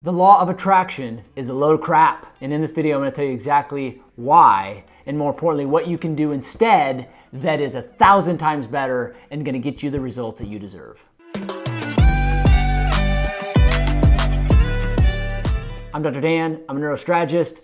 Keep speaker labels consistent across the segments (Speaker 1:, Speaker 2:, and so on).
Speaker 1: The law of attraction is a load of crap, and in this video I'm going to tell you exactly why, and more importantly what you can do instead that is 1,000 times better and going to get you the results that you deserve. I'm Dr. Dan, I'm a neurostrategist,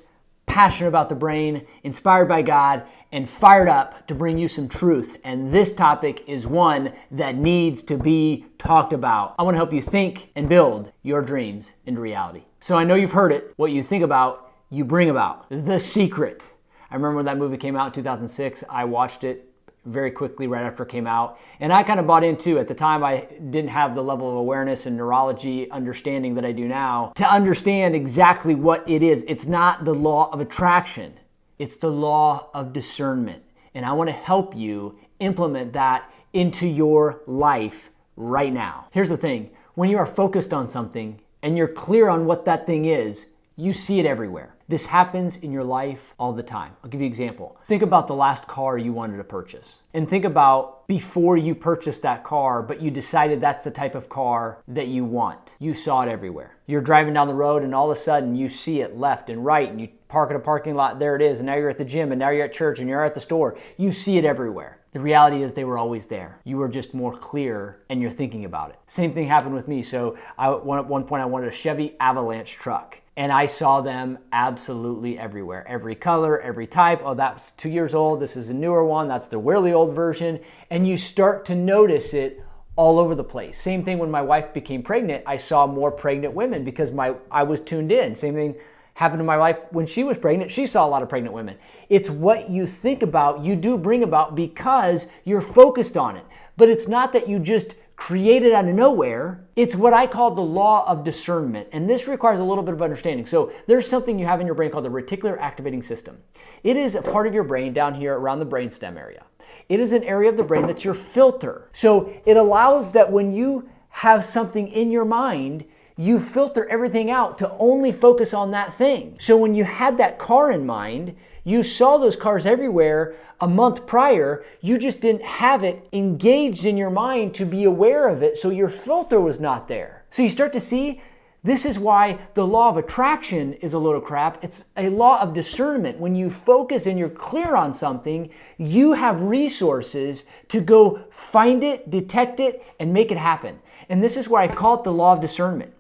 Speaker 1: passionate about the brain, inspired by God, and fired up to bring you some truth. And this topic is one that needs to be talked about. I want to help you think and build your dreams into reality. So I know you've heard it. What you think about, you bring about. The Secret. I remember when that movie came out in 2006. I watched it very quickly right after it came out. And I kind of bought into, at the time I didn't have the level of awareness and neurology understanding that I do now to understand exactly what it is. It's not the law of attraction. It's the law of discernment. And I want to help you implement that into your life right now. Here's the thing. When you are focused on something and you're clear on what that thing is, you see it everywhere. This happens in your life all the time. I'll give you an example. Think about the last car you wanted to purchase. And think about before you purchased that car, but you decided that's the type of car that you want. You saw it everywhere. You're driving down the road and all of a sudden you see it left and right, and you park at a parking lot, there it is, and now you're at the gym, and now you're at church, and you're at the store. You see it everywhere. The reality is they were always there. You were just more clear and you're thinking about it. Same thing happened with me. So at one point I wanted a Chevy Avalanche truck. And I saw them absolutely everywhere. Every color, every type. Oh, that's 2 years old. This is a newer one. That's the really old version. And you start to notice it all over the place. Same thing when my wife became pregnant. I saw more pregnant women because I was tuned in. Same thing happened to my wife when she was pregnant. She saw a lot of pregnant women. It's what you think about, you do bring about because you're focused on it. But it's not that you just create it out of nowhere. It's what I call the law of discernment. And this requires a little bit of understanding. So there's something you have in your brain called the reticular activating system. It is a part of your brain down here around the brainstem area. It is an area of the brain that's your filter. So it allows that when you have something in your mind, you filter everything out to only focus on that thing. So when you had that car in mind, you saw those cars everywhere a month prior, you just didn't have it engaged in your mind to be aware of it, so your filter was not there. So you start to see, this is why the law of attraction is a load of crap. It's a law of discernment. When you focus and you're clear on something, you have resources to go find it, detect it, and make it happen. And this is why I call it the law of discernment.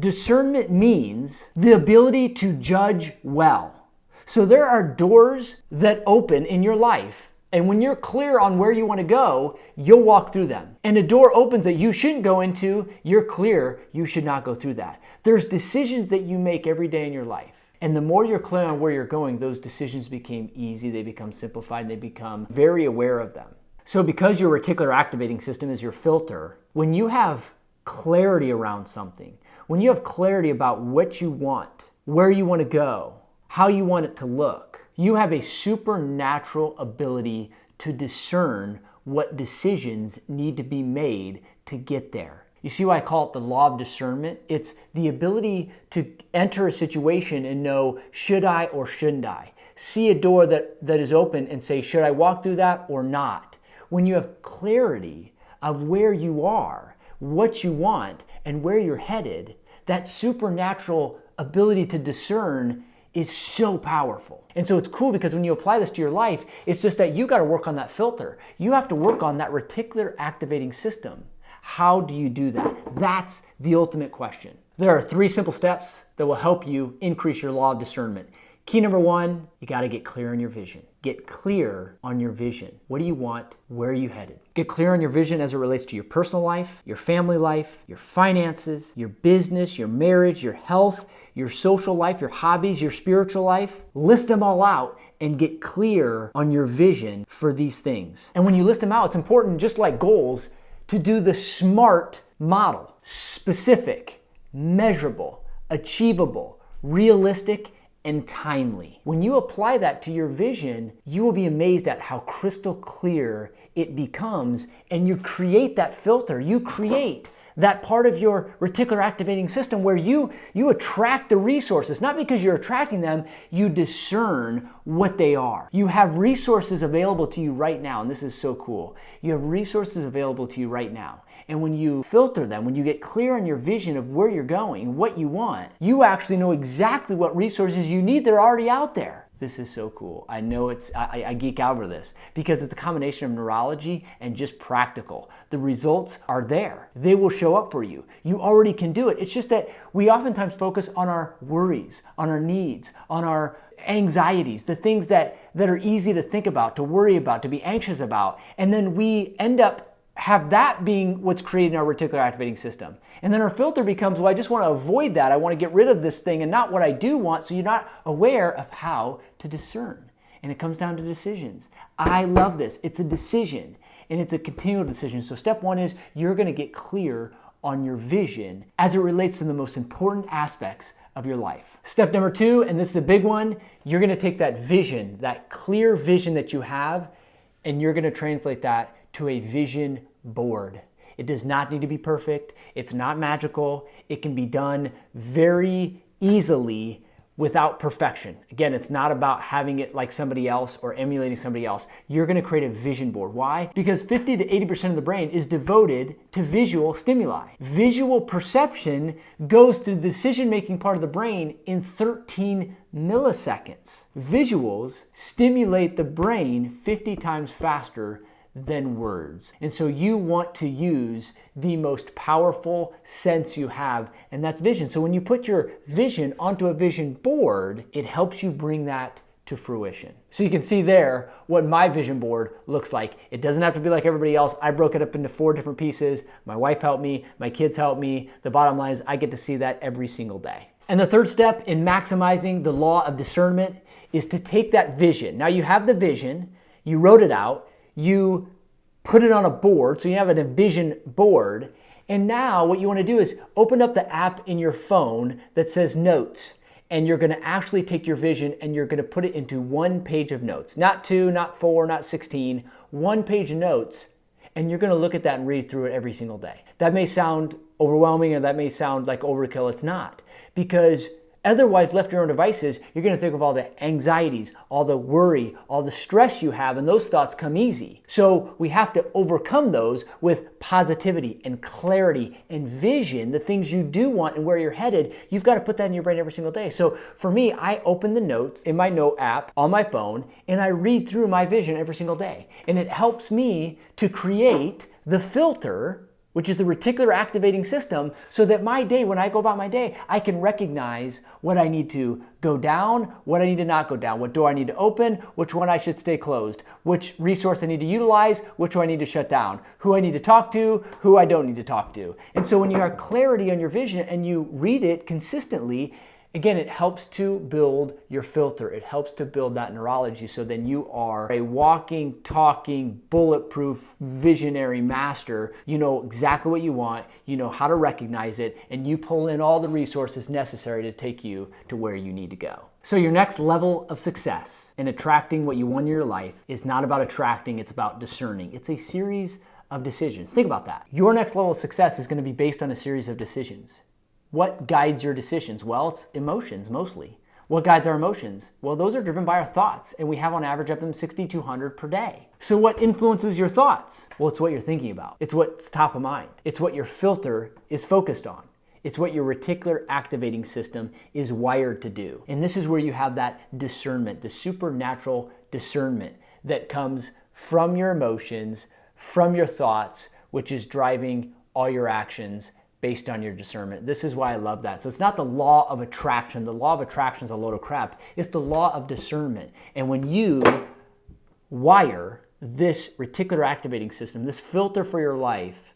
Speaker 1: Discernment means the ability to judge well. So there are doors that open in your life, and when you're clear on where you want to go, you'll walk through them. And a door opens that you shouldn't go into, you're clear, you should not go through that. There's decisions that you make every day in your life. And the more you're clear on where you're going, those decisions become easy, they become simplified, and they become very aware of them. So because your reticular activating system is your filter, when you have clarity around something, when you have clarity about what you want, where you want to go, how you want it to look, you have a supernatural ability to discern what decisions need to be made to get there. You see why I call it the law of discernment? It's the ability to enter a situation and know, should I or shouldn't I? See a door that is open and say, should I walk through that or not? When you have clarity of where you are, what you want, and where you're headed, that supernatural ability to discern is so powerful. And so it's cool because when you apply this to your life, it's just that you got to work on that filter. You have to work on that reticular activating system. How do you do that? That's the ultimate question. There are 3 simple steps that will help you increase your law of discernment. Key number 1, you got to get clear on your vision. Get clear on your vision. What do you want? Where are you headed? Get clear on your vision as it relates to your personal life, your family life, your finances, your business, your marriage, your health, your social life, your hobbies, your spiritual life. List them all out and get clear on your vision for these things. And when you list them out, it's important, just like goals, to do the SMART model. Specific, measurable, achievable, realistic, and timely. When you apply that to your vision, you will be amazed at how crystal clear it becomes, and you create that filter. You create that part of your reticular activating system where you attract the resources, not because you're attracting them, you discern what they are. You have resources available to you right now, and this is so cool. You have resources available to you right now. And when you filter them, when you get clear on your vision of where you're going, what you want, you actually know exactly what resources you need that are already out there. This is so cool. I know I geek out over this because it's a combination of neurology and just practical. The results are there. They will show up for you. You already can do it. It's just that we oftentimes focus on our worries, on our needs, on our anxieties, the things that are easy to think about, to worry about, to be anxious about. And then we end up have that being what's creating our reticular activating system. And then our filter becomes, well, I just want to avoid that. I want to get rid of this thing and not what I do want. So you're not aware of how to discern. And it comes down to decisions. I love this. It's a decision and it's a continual decision. So step one is you're going to get clear on your vision as it relates to the most important aspects of your life. Step number two, and this is a big one, you're going to take that vision, that clear vision that you have, and you're going to translate that to a vision board. It does not need to be perfect. It's not magical. It can be done very easily without perfection. Again, it's not about having it like somebody else or emulating somebody else. You're going to create a vision board. Why? Because 50 to 80% of the brain is devoted to visual stimuli. Visual perception goes to the decision-making part of the brain in 13 milliseconds. Visuals stimulate the brain 50 times faster than words. And so you want to use the most powerful sense you have, and that's vision. So when you put your vision onto a vision board, it helps you bring that to fruition. So you can see there what my vision board looks like. It doesn't have to be like everybody else. I broke it up into 4 different pieces. My wife helped me, my kids helped me. The bottom line is I get to see that every single day. And the third step in maximizing the law of discernment is to take that vision. Now you have the vision, you wrote it out, you put it on a board, so you have a vision board, and now what you want to do is open up the app in your phone that says notes, and you're going to actually take your vision and you're going to put it into 1 page of notes. Not 2, not 4, not 16, 1 page of notes, and you're going to look at that and read through it every single day. That may sound overwhelming or that may sound like overkill. It's not, because otherwise, left to your own devices, you're going to think of all the anxieties, all the worry, all the stress you have, and those thoughts come easy. So we have to overcome those with positivity and clarity and vision, the things you do want and where you're headed. You've got to put that in your brain every single day. So for me, I open the notes in my note app on my phone, and I read through my vision every single day. And it helps me to create the filter, which is the reticular activating system, so that my day, when I go about my day, I can recognize what I need to go down, what I need to not go down, what door I need to open, which one I should stay closed, which resource I need to utilize, which one I need to shut down, who I need to talk to, who I don't need to talk to. And so when you have clarity on your vision and you read it consistently, again, it helps to build your filter. It helps to build that neurology, so then you are a walking, talking, bulletproof, visionary master. You know exactly what you want, you know how to recognize it, and you pull in all the resources necessary to take you to where you need to go. So your next level of success in attracting what you want in your life is not about attracting, it's about discerning. It's a series of decisions. Think about that. Your next level of success is going to be based on a series of decisions. What guides your decisions? Well, it's emotions mostly. What guides our emotions? Well, those are driven by our thoughts, and we have on average of them 6,200 per day. So what influences your thoughts? Well, it's what you're thinking about. It's what's top of mind. It's what your filter is focused on. It's what your reticular activating system is wired to do. And this is where you have that discernment, the supernatural discernment that comes from your emotions, from your thoughts, which is driving all your actions based on your discernment. This is why I love that. So it's not the law of attraction. The law of attraction is a load of crap. It's the law of discernment. And when you wire this reticular activating system, this filter for your life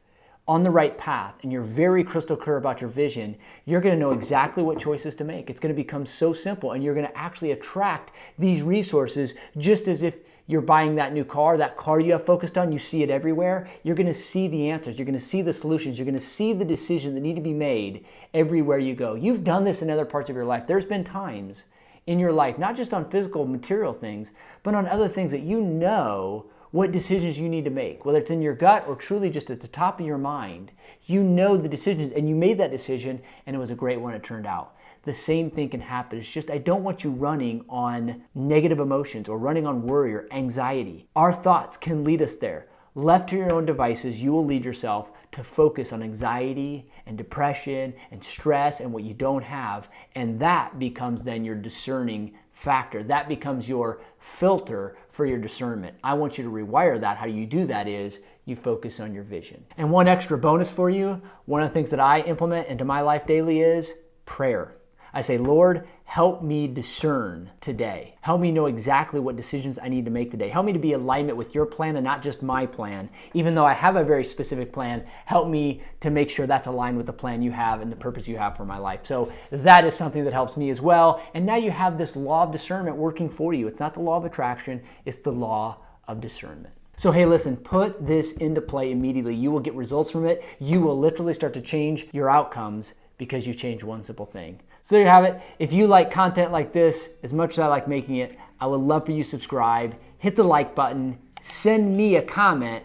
Speaker 1: on the right path, and you're very crystal clear about your vision, you're going to know exactly what choices to make. It's going to become so simple, and you're going to actually attract these resources just as if you're buying that new car, that car you have focused on, you see it everywhere. You're going to see the answers. You're going to see the solutions. You're going to see the decisions that need to be made everywhere you go. You've done this in other parts of your life. There's been times in your life, not just on physical, material things, but on other things that you know what decisions you need to make, whether it's in your gut or truly just at the top of your mind. You know the decisions, and you made that decision, and it was a great one, it turned out. The same thing can happen. It's just I don't want you running on negative emotions or running on worry or anxiety. Our thoughts can lead us there. Left to your own devices, you will lead yourself to focus on anxiety and depression and stress and what you don't have. And that becomes then your discerning factor. That becomes your filter for your discernment. I want you to rewire that. How you do that is you focus on your vision. And one extra bonus for you, one of the things that I implement into my life daily is prayer. I say, Lord, help me discern today. Help me know exactly what decisions I need to make today. Help me to be in alignment with your plan and not just my plan. Even though I have a very specific plan, help me to make sure that's aligned with the plan you have and the purpose you have for my life. So that is something that helps me as well. And now you have this law of discernment working for you. It's not the law of attraction, it's the law of discernment. So hey, listen, put this into play immediately. You will get results from it. You will literally start to change your outcomes because you change one simple thing. So there you have it. If you like content like this as much as I like making it, I would love for you to subscribe, hit the like button, send me a comment.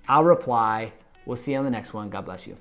Speaker 1: I'll reply. We'll see you on the next one. God bless you.